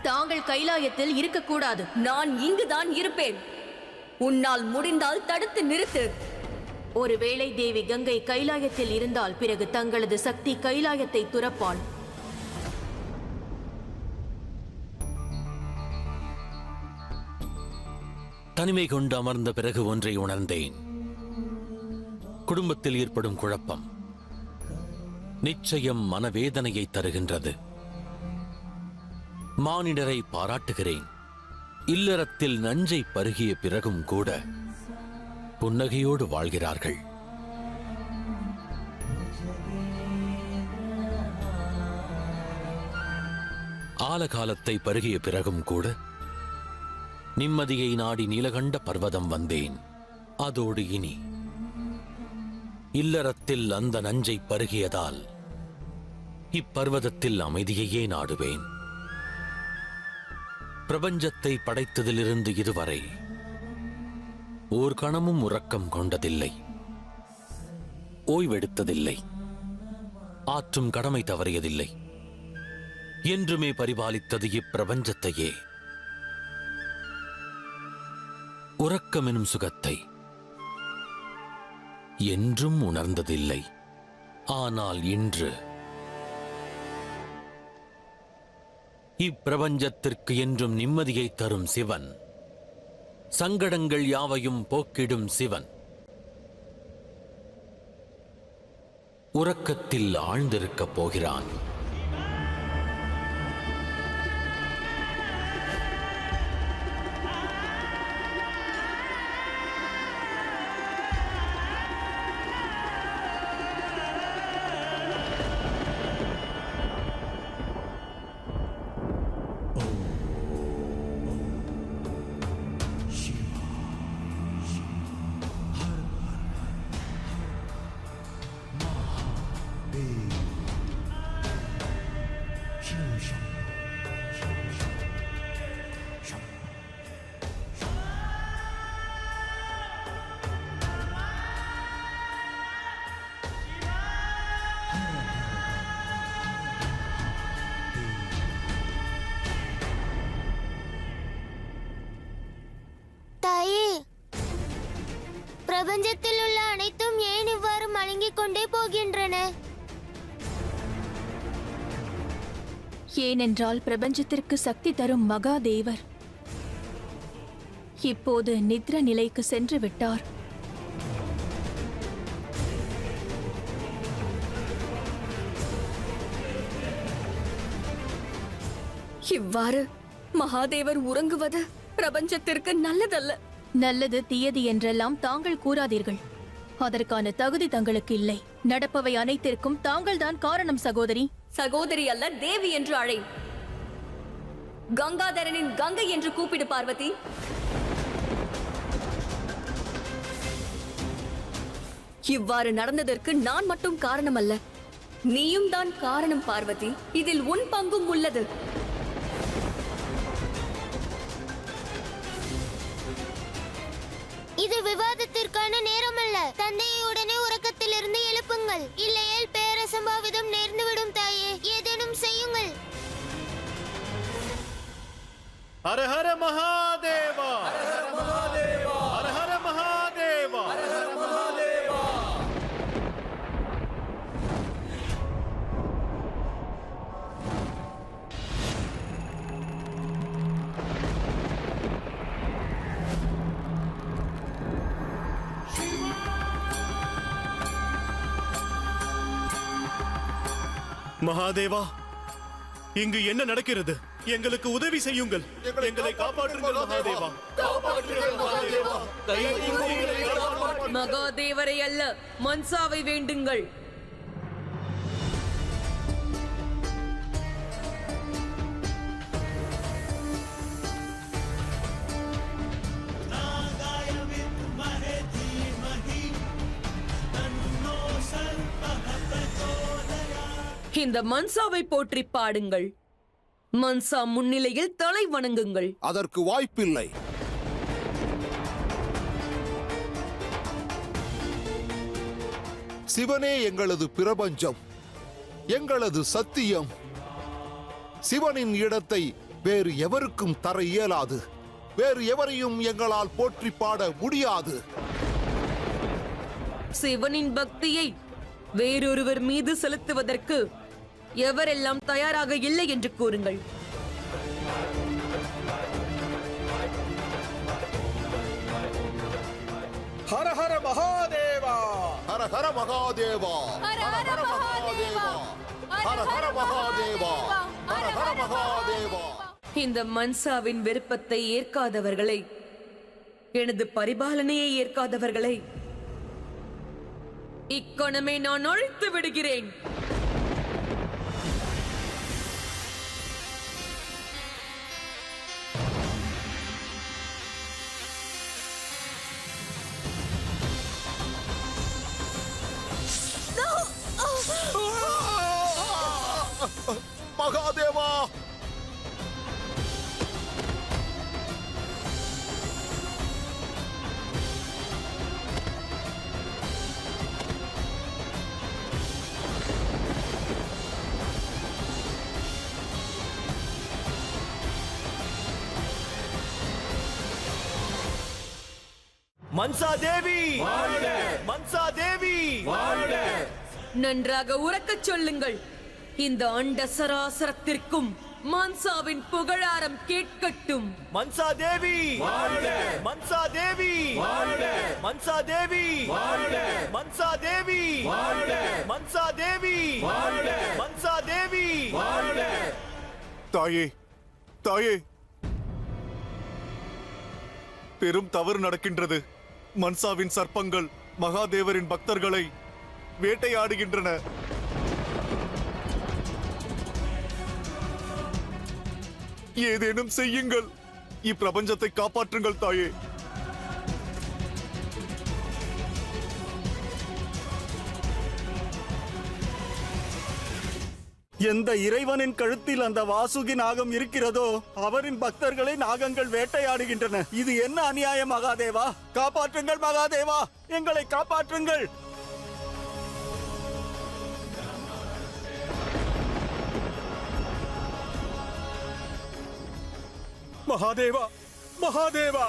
தாங்கள் கைலாயத்தில் இருக்கக்கூடாது. நான் இங்குதான் இருப்பேன். உன்னால் முடிந்தால் தடுத்து நிறுத்து. ஒருவேளை தேவி கங்கை கைலாயத்தில் இருந்தால் பிறகு தங்களது சக்தி கைலாயத்தை துறப்பாள். தனிமை கொண்டு அமர்ந்த பிறகு ஒன்றை உணர்ந்தேன். குடும்பத்தில் ஏற்படும் குழப்பம் நிச்சயம் மனவேதனையை தருகின்றது. மானிடரை பாராட்டுகிறேன். இல்லறத்தில் நஞ்சை பருகிய பிறகும் கூட புன்னகையோடு வாழ்கிறார்கள். ஆலகாலத்தை பருகிய பிறகும் கூட நிம்மதியை நாடி நீலகண்ட பர்வதம் வந்தேன். அதோடு இனி இல்லறத்தில் அந்த நஞ்சை பருகியதால் இப்பர்வதத்தில் அமைதியையே நாடுவேன். பிரபஞ்சத்தை படைத்ததிலிருந்து இதுவரை ஓர் கணமும் உறக்கம் கொண்டதில்லை, ஓய்வெடுத்ததில்லை, ஆற்றும் கடமை தவறியதில்லை. என்றுமே பரிபாலித்தது இப்பிரபஞ்சத்தையே. உறக்கம் எனும் சுகத்தை என்றும் உணர்ந்ததில்லை. ஆனால் இன்று இப்பிரபஞ்சத்திற்கு என்றும் நிம்மதியை தரும் சிவன், சங்கடங்கள் யாவையும் போக்கிடும் சிவன் உறக்கத்தில் ஆழ்ந்திருக்கப் போகிறான். பிரபஞ்சத்தில் உள்ள அனைத்தும் ஏன் இவ்வாறு மழுங்கிக் கொண்டே போகின்றன? ஏனென்றால் பிரபஞ்சத்திற்கு சக்தி தரும் மகாதேவர் இப்போது நித்ர நிலைக்கு சென்று விட்டார். இவ்வாறு மகாதேவர் உறங்குவது பிரபஞ்சத்திற்கு நல்லதல்ல. நல்லது தீயது என்றெல்லாம் தாங்கள் கூறாதீர்கள். அதற்கான தகுதி தங்களுக்கு இல்லை. நடப்பவை அனைத்திற்கும் தாங்கள்தான் காரணம் சகோதரி. சகோதரி அல்ல, தேவி என்று அழை. கங்காதரனின் கங்கை என்று கூப்பிடு பார்வதி. இவ்வாறு நடந்ததற்கு நான் மட்டும் காரணம் அல்ல, நீயும் தான் காரணம் பார்வதி. இதில் உன் பங்கும் உள்ளது. இது விவாதத்திற்கான நேரம் அல்ல. தந்தையை உடனே உறக்கத்திலிருந்து எழுப்புங்கள், இல்லையேல் பேரசம்பாவிதம் நேர்ந்துவிடும். தாயே, ஏதேனும் செய்யுங்கள். ஹர ஹர மகாதேவா, ஹர ஹர மகாதேவா, ஹர ஹர மகாதேவா, ஹர ஹர மகாதேவா. மகாதேவா, இங்கு என்ன நடக்கிறது? எங்களுக்கு உதவி செய்யுங்கள். எங்களை காப்பாற்றுங்கள் மகாதேவா. மகாதேவரை அல்ல, மன்சாவை வேண்டுங்கள். இந்த மன்சாவை போற்றி பாடுங்கள். மன்சா முன்னிலையில் தலை வணங்குங்கள். அதற்கு வாய்ப்பில்லை. சிவனே எங்களது பிரபஞ்சம், எங்களது சத்தியம். சிவனின் இடத்தை வேறு எவருக்கும் தர இயலாது. வேறு எவரையும் எங்களால் போற்றி பாட முடியாது. சிவனின் பக்தியை வேறொருவர் மீது செலுத்துவதற்கு எவரெல்லாம் தயாராக இல்லை என்று கூறுங்கள். ஹர ஹர மகாதேவா, ஹர ஹர மகாதேவா, ஹர ஹர மகாதேவா, ஹர ஹர மகாதேவா, ஹர ஹர மகாதேவா. இந்த மன்சாவின் விருப்பத்தை ஏற்காதவர்களை, எனது பரிபாலனையை ஏற்காதவர்களை இக்கணமே நான் அழித்து விடுகிறேன். மகாதேவா, மன்சா தேவி, மன்சா தேவி, நன்றாக உறக்கச் சொல்லுங்கள். இந்த அண்ட சராசரத்திற்கும் மான்சாவின் புகழாரம் கேட்கட்டும். மன்சா தேவி, மன்சா தேவி, மன்சா தேவி, மன்சா தேவி, மன்சா தேவி, மன்சா தேவி. தாயே, தாயே, பெரும் தவறு நடக்கின்றது. மன்சாவின் சர்ப்பங்கள் மகாதேவரின் பக்தர்களை வேட்டையாடுகின்றன. ஏதேனும் செய்யுங்கள். இப்பிரபஞ்சத்தை காப்பாற்றுங்கள் தாயே. எந்த இறைவனின் கழுத்தில் அந்த வாசுகி நாகம் இருக்கிறதோ அவரின் பக்தர்களை நாகங்கள் வேட்டையாடுகின்றன. இது என்ன அநியாயம் மகாதேவா? காப்பாற்றுங்கள் மகாதேவா, எங்களை காப்பாற்றுங்கள். மகாதேவா, மகாதேவா,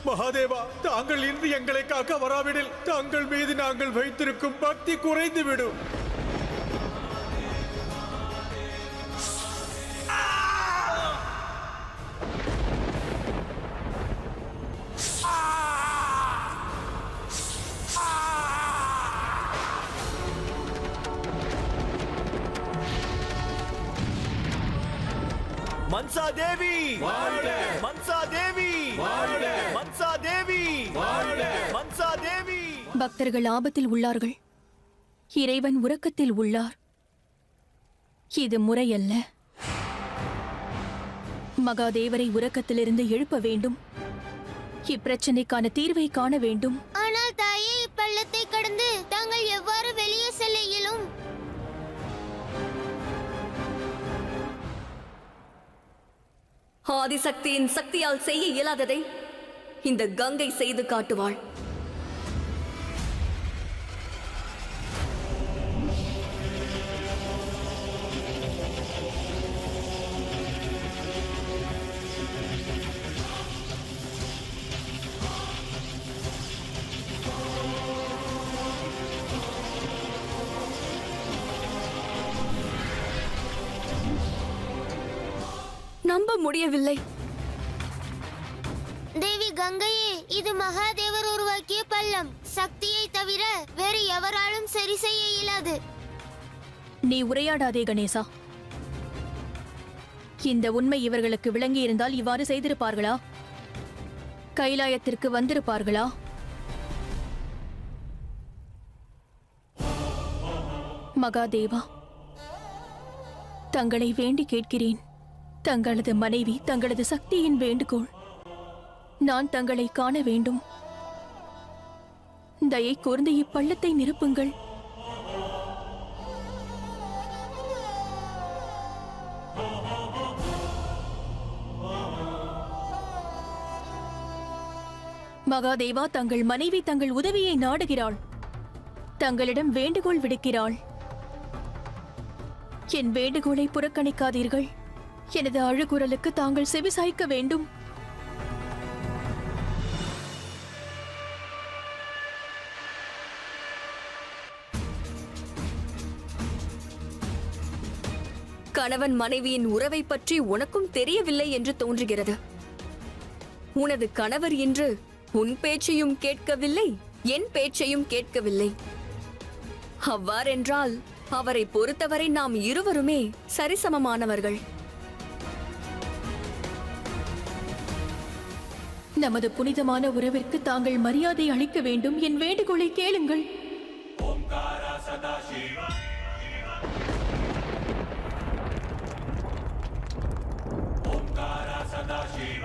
மகாதேவா, தாங்கள் இன்று எங்களை காக்க வராவிடில் தாங்கள் மீது நாங்கள் வைத்திருக்கும் பக்தி குறைந்துவிடும். மன்சா தேவி, மன்சா தேவி, மன்சா தேவி, மன்சா தேவி. பக்தர்கள் ஆபத்தில் உள்ளார்கள். இறைவன் உறக்கத்தில் உள்ளார். இது முறையல்ல. மகாதேவரை உறக்கத்திலிருந்து எழுப்ப வேண்டும். இப்பிரச்சனைக்கான தீர்வை காண வேண்டும். ஆனால் தாயே, இப்பள்ளத்தை கடந்து தாங்கள் எவ்வாறு வெளியே செல்ல இயலும்? ஆதிசக்தியின் சக்தியால் செய்ய இயலாததை இந்த கங்கை செய்து காட்டுவாள். நம்ப முடியவில்லை. தேவி கங்கையே, இது மகாதேவர் உருவாக்கிய பள்ளம். சக்தியை தவிர வேறு எவராலும் சரி செய்ய இயலாது. நீ உரையாடாதே கணேசா. இந்த உண்மை இவர்களுக்கு விளங்கி இருந்தால் இவ்வாறு செய்திருப்பார்களா? கைலாயத்திற்கு வந்திருப்பார்களா? மகாதேவா, தங்களை வேண்டி கேட்கிறேன். தங்களது மனைவி, தங்களது சக்தியின் வேண்டுகோள். நான் தங்களை காண வேண்டும். தயை கூர்ந்து இப்பள்ளத்தை நிரப்புங்கள். மகாதேவா, தங்கள் மனைவி தங்கள் உதவியை நாடுகிறாள். தங்களிடம் வேண்டுகோள் விடுக்கிறாள். என் வேண்டுகோளை புறக்கணிக்காதீர்கள். எனது அழுகுரலுக்கு தாங்கள் செவிசாய்க்க வேண்டும். கணவன் மனைவியின் உறவை பற்றி உனக்கும் தெரியவில்லை என்று தோன்றுகிறது. உனது கணவர் இன்று உன் பேச்சையும் கேட்கவில்லை, என் பேச்சையும் கேட்கவில்லை. அவ்வாறென்றால் அவரை பொறுத்தவரை நாம் இருவருமே சரிசமமானவர்கள். நமது புனிதமான உறவிற்கு தாங்கள் மரியாதை அளிக்க வேண்டும். என் வேண்டுகோளை கேளுங்கள். சதாசிவ